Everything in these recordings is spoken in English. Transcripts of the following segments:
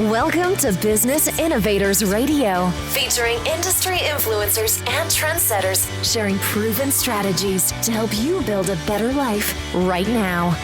Welcome to Business Innovators Radio, featuring industry influencers and trendsetters sharing proven strategies to help you build a better life right now.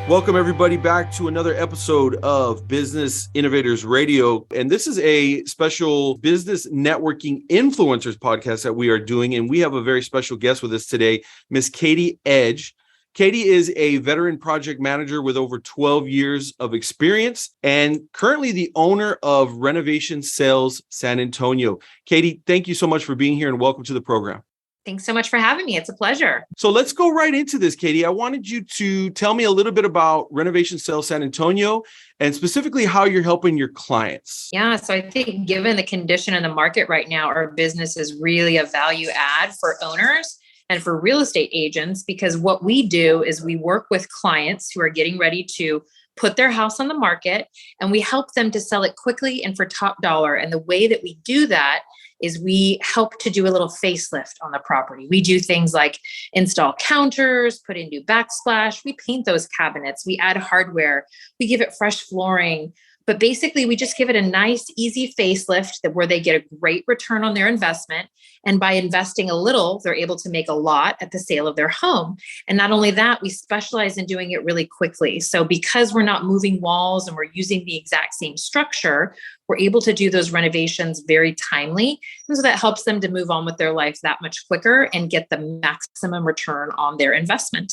Welcome everybody back to another episode of Business Innovators Radio. And this is a special business networking influencers podcast that we are doing. And we have a very special guest with us today, Miss Katie Edge. Katie is a veteran project manager with over 12 years of experience and currently the owner of Renovation Sells San Antonio. Katie, thank you so much for being here and welcome to the program. Thanks so much for having me. It's a pleasure. So let's go right into this, Katie. I wanted you to tell me a little bit about Renovation Sells San Antonio and specifically how you're helping your clients. Yeah, so I think given the condition in the market right now, our business is really a value add for owners and for real estate agents, because what we do is we work with clients who are getting ready to put their house on the market, and we help them to sell it quickly and for top dollar. And the way that we do that is we help to do a little facelift on the property. We do things like install counters, put in new backsplash, we paint those cabinets, we add hardware, we give it fresh flooring. But basically, we just give it a nice, easy facelift where they get a great return on their investment. And by investing a little, they're able to make a lot at the sale of their home. And not only that, we specialize in doing it really quickly. So because we're not moving walls and we're using the exact same structure, we're able to do those renovations very timely. And so that helps them to move on with their life that much quicker and get the maximum return on their investment.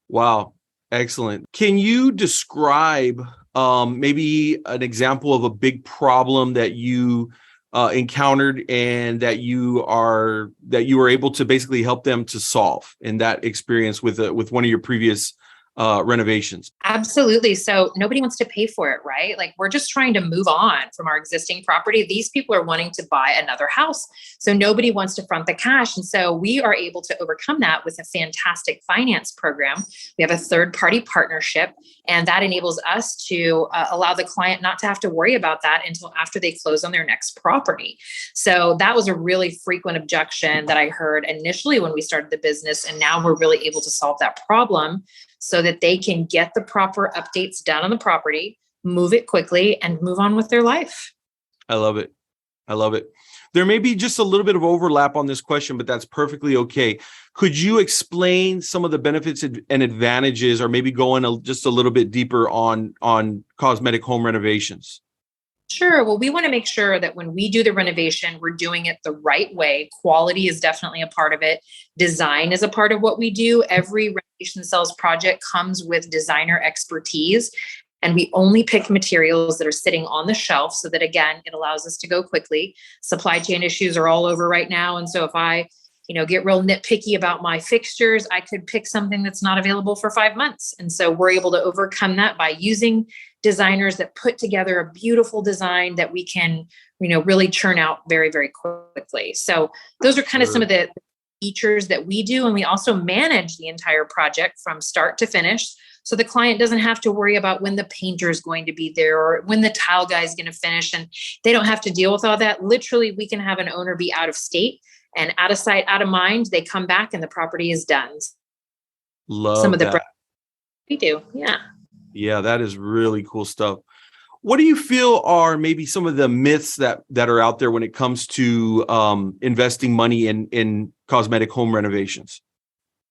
Wow. Excellent. Can you describe maybe an example of a big problem that you encountered and that you were able to basically help them to solve in that experience with one of your previous renovations? Absolutely. So nobody wants to pay for it, right? Like we're just trying to move on from our existing property. These people are wanting to buy another house. So nobody wants to front the cash. And so we are able to overcome that with a fantastic finance program. We have a third-party partnership, and that enables us to allow the client not to have to worry about that until after they close on their next property. So that was a really frequent objection that I heard initially when we started the business. And now we're really able to solve that problem so that they can get the proper updates done on the property, move it quickly, and move on with their life. I love it. I love it. There may be just a little bit of overlap on this question, but that's perfectly okay. Could you explain some of the benefits and advantages, or maybe go in just a little bit deeper on cosmetic home renovations? Sure. Well, we want to make sure that when we do the renovation, we're doing it the right way. Quality is definitely a part of it. Design is a part of what we do. Every Renovation Sells project comes with designer expertise, and we only pick materials that are sitting on the shelf so that, again, it allows us to go quickly. Supply chain issues are all over right now. And so if I get real nitpicky about my fixtures, I could pick something that's not available for 5 months. And so we're able to overcome that by using designers that put together a beautiful design that we can, really churn out very, very quickly. So those are kind of some of the features that we do. And we also manage the entire project from start to finish. So the client doesn't have to worry about when the painter is going to be there or when the tile guy is going to finish. And they don't have to deal with all that. Literally, we can have an owner be out of state, and out of sight, out of mind, they come back and the property is done. Love some of that. the we do. Yeah. Yeah, that is really cool stuff. What do you feel are maybe some of the myths that are out there when it comes to investing money in cosmetic home renovations?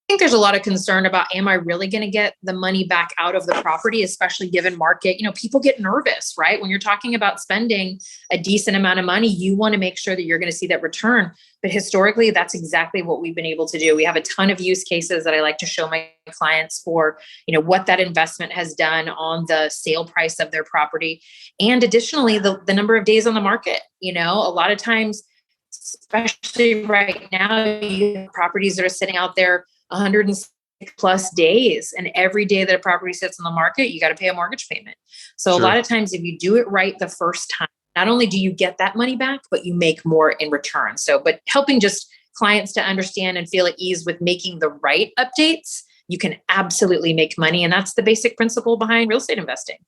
I think there's a lot of concern about, am I really going to get the money back out of the property, especially given market? People get nervous, right? When you're talking about spending a decent amount of money, you want to make sure that you're going to see that return. But historically, that's exactly what we've been able to do. We have a ton of use cases that I like to show my clients for, what that investment has done on the sale price of their property. And additionally, the number of days on the market. A lot of times, especially right now, you have properties that are sitting out there 106 plus days. And every day that a property sits on the market, you got to pay a mortgage payment. So Sure. A lot of times, if you do it right the first time, not only do you get that money back, but you make more in return. But helping just clients to understand and feel at ease with making the right updates, you can absolutely make money. And that's the basic principle behind real estate investing,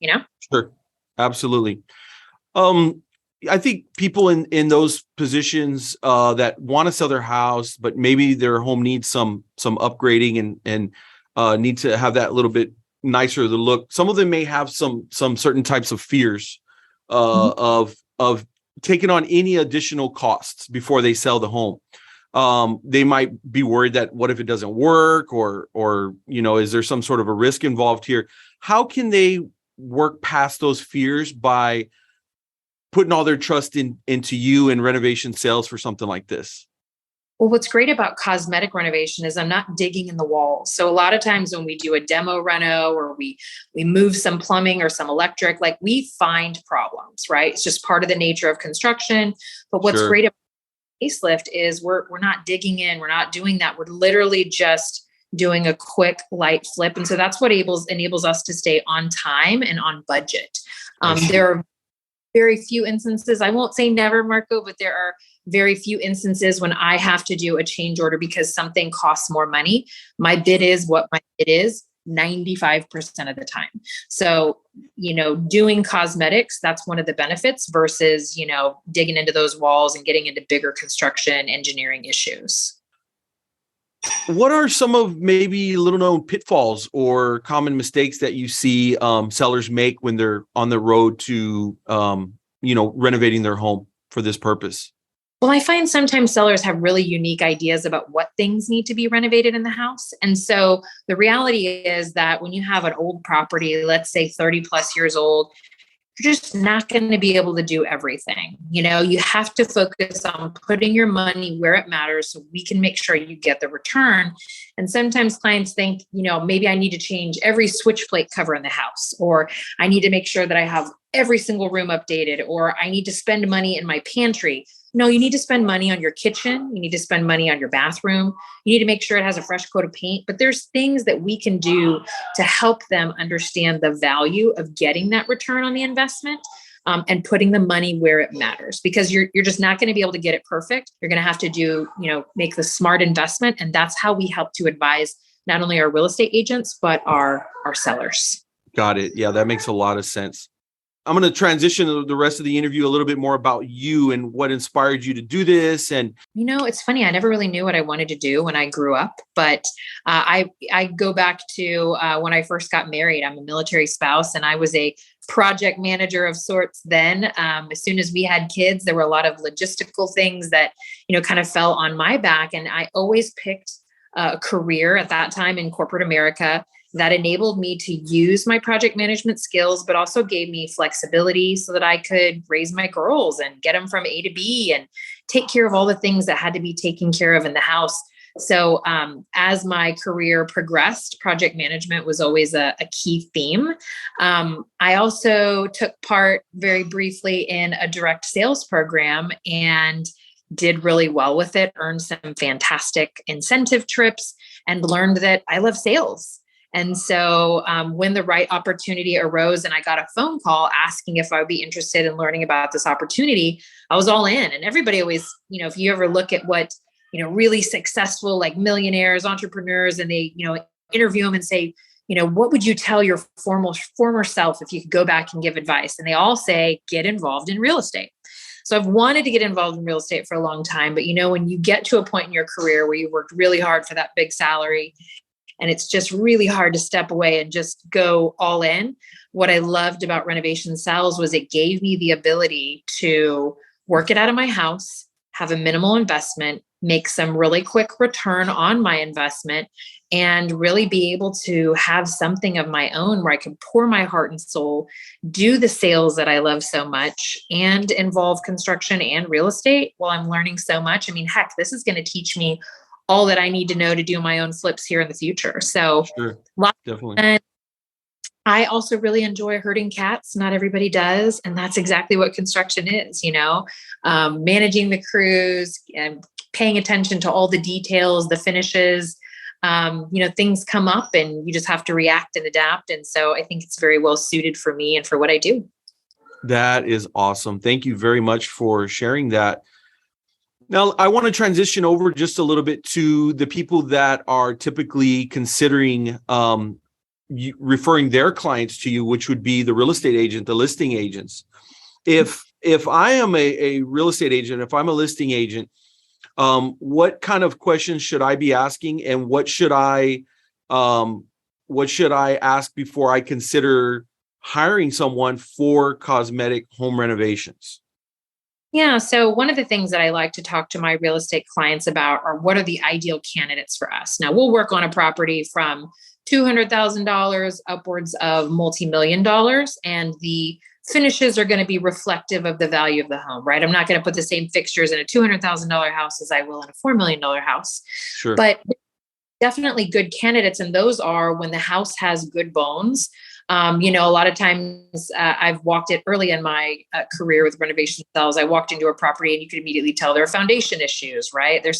Sure. Absolutely. I think people in those positions that want to sell their house, but maybe their home needs some upgrading and need to have that little bit nicer, the look. Some of them may have some certain types of fears of taking on any additional costs before they sell the home. They might be worried that what if it doesn't work, or is there some sort of a risk involved here? How can they work past those fears by putting all their trust into you and renovation sales for something like this? Well, what's great about cosmetic renovation is I'm not digging in the walls. So a lot of times when we do a demo reno, or we move some plumbing or some electric, like, we find problems, right? It's just part of the nature of construction. But what's great about facelift is we're not digging in, we're not doing that. We're literally just doing a quick light flip. And so that's what enables us to stay on time and on budget. There are very few instances, I won't say never, Marco, but there are very few instances when I have to do a change order because something costs more money. My bid is what my bid is 95% of the time. So, doing cosmetics, that's one of the benefits versus, digging into those walls and getting into bigger construction engineering issues. What are some of maybe little known pitfalls or common mistakes that you see sellers make when they're on the road to, renovating their home for this purpose? Well, I find sometimes sellers have really unique ideas about what things need to be renovated in the house. And so the reality is that when you have an old property, let's say 30 plus years old, you're just not going to be able to do everything. You have to focus on putting your money where it matters so we can make sure you get the return. And sometimes clients think, maybe I need to change every switch plate cover in the house, or I need to make sure that I have every single room updated, or I need to spend money in my pantry. No, you need to spend money on your kitchen. You need to spend money on your bathroom. You need to make sure it has a fresh coat of paint. But there's things that we can do to help them understand the value of getting that return on the investment, and putting the money where it matters, because you're just not going to be able to get it perfect. You're going to have to do, make the smart investment. And that's how we help to advise not only our real estate agents, but our sellers. Got it. Yeah, that makes a lot of sense. I'm going to transition the rest of the interview a little bit more about you and what inspired you to do this. And, it's funny. I never really knew what I wanted to do when I grew up, but I go back to when I first got married. I'm a military spouse, and I was a project manager of sorts then. As soon as we had kids, there were a lot of logistical things that, kind of fell on my back. And I always picked a career at that time in corporate America that enabled me to use my project management skills, but also gave me flexibility so that I could raise my girls and get them from A to B and take care of all the things that had to be taken care of in the house. So as my career progressed, project management was always a key theme. I also took part very briefly in a direct sales program and did really well with it, earned some fantastic incentive trips, and learned that I love sales. And so when the right opportunity arose and I got a phone call asking if I would be interested in learning about this opportunity, I was all in. And everybody always, if you ever look at what, really successful, like millionaires, entrepreneurs, and they, interview them and say, what would you tell your former self if you could go back and give advice? And they all say, get involved in real estate. So I've wanted to get involved in real estate for a long time. But, when you get to a point in your career where you worked really hard for that big salary, and it's just really hard to step away and just go all in. What I loved about Renovation Sells was it gave me the ability to work it out of my house, have a minimal investment, make some really quick return on my investment, and really be able to have something of my own where I can pour my heart and soul, do the sales that I love so much, and involve construction and real estate while I'm learning so much. I mean, heck, this is going to teach me all that I need to know to do my own flips here in the future. So sure, definitely. And I also really enjoy herding cats. Not everybody does. And that's exactly what construction is, managing the crews and paying attention to all the details, the finishes. Things come up and you just have to react and adapt. And so I think it's very well suited for me and for what I do. That is awesome. Thank you very much for sharing that. Now, I want to transition over just a little bit to the people that are typically considering referring their clients to you, which would be the real estate agent, the listing agents. If I am a real estate agent, if I'm a listing agent, what kind of questions should I be asking, and what should I what should I ask before I consider hiring someone for cosmetic home renovations? Yeah. So one of the things that I like to talk to my real estate clients about are what are the ideal candidates for us. Now we'll work on a property from $200,000 upwards of multi-million dollars, and the finishes are going to be reflective of the value of the home, right? I'm not going to put the same fixtures in a $200,000 house as I will in a $4 million house, Sure. but definitely good candidates. And those are when the house has good bones. A lot of times I've walked it early in my career with Renovation Sells. I walked into a property and you could immediately tell there are foundation issues, right? It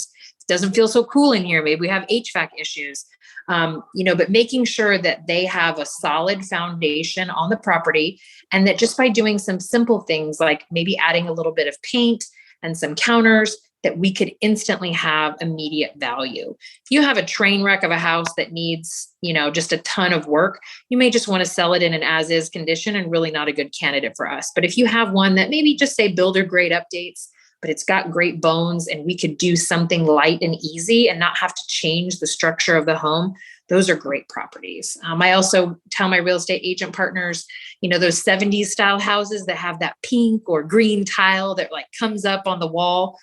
doesn't feel so cool in here. Maybe we have HVAC issues, but making sure that they have a solid foundation on the property, and that just by doing some simple things like maybe adding a little bit of paint and some counters, that we could instantly have immediate value. If you have a train wreck of a house that needs, just a ton of work, you may just want to sell it in an as-is condition and really not a good candidate for us. But if you have one that maybe just say builder grade updates, but it's got great bones and we could do something light and easy and not have to change the structure of the home, those are great properties. I also tell my real estate agent partners, those 70s style houses that have that pink or green tile that like comes up on the wall.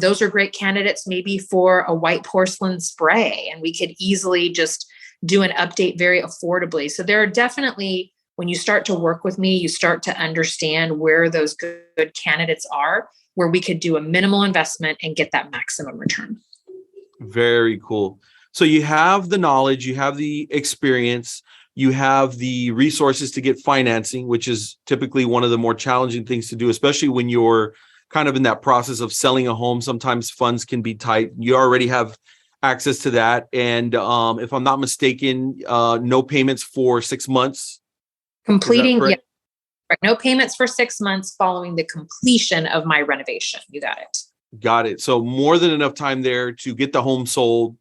Those are great candidates maybe for a white porcelain spray, and we could easily just do an update very affordably. So there are definitely, when you start to work with me, you start to understand where those good candidates are, where we could do a minimal investment and get that maximum return. Very cool. So you have the knowledge, you have the experience, you have the resources to get financing, which is typically one of the more challenging things to do, especially when you're kind of in that process of selling a home. Sometimes funds can be tight. You already have access to that. And if I'm not mistaken, no payments for 6 months. Completing, yeah. Right. No payments for 6 months following the completion of my renovation. You got it. Got it. So more than enough time there to get the home sold,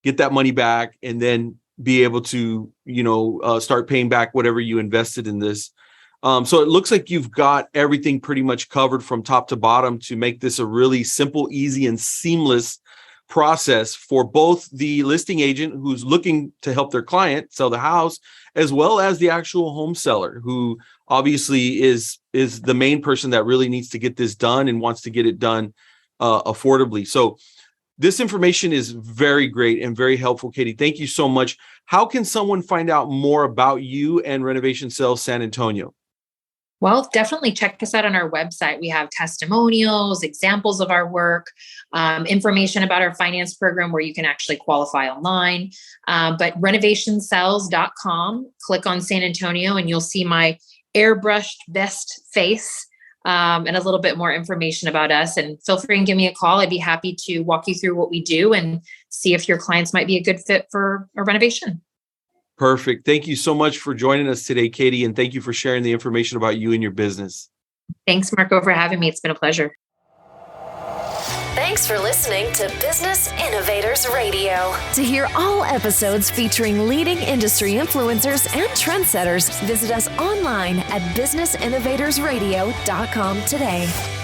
get that money back, and then be able to, start paying back whatever you invested in this. So it looks like you've got everything pretty much covered from top to bottom to make this a really simple, easy, and seamless process for both the listing agent who's looking to help their client sell the house, as well as the actual home seller who obviously is the main person that really needs to get this done and wants to get it done affordably. So this information is very great and very helpful, Katie. Thank you so much. How can someone find out more about you and Renovation Sells San Antonio? Well, definitely check us out on our website. We have testimonials, examples of our work, information about our finance program where you can actually qualify online. But renovationsells.com, click on San Antonio and you'll see my airbrushed best face and a little bit more information about us. And feel free and give me a call. I'd be happy to walk you through what we do and see if your clients might be a good fit for a renovation. Perfect. Thank you so much for joining us today, Katie, and thank you for sharing the information about you and your business. Thanks, Marco, for having me. It's been a pleasure. Thanks for listening to Business Innovators Radio. To hear all episodes featuring leading industry influencers and trendsetters, visit us online at businessinnovatorsradio.com today.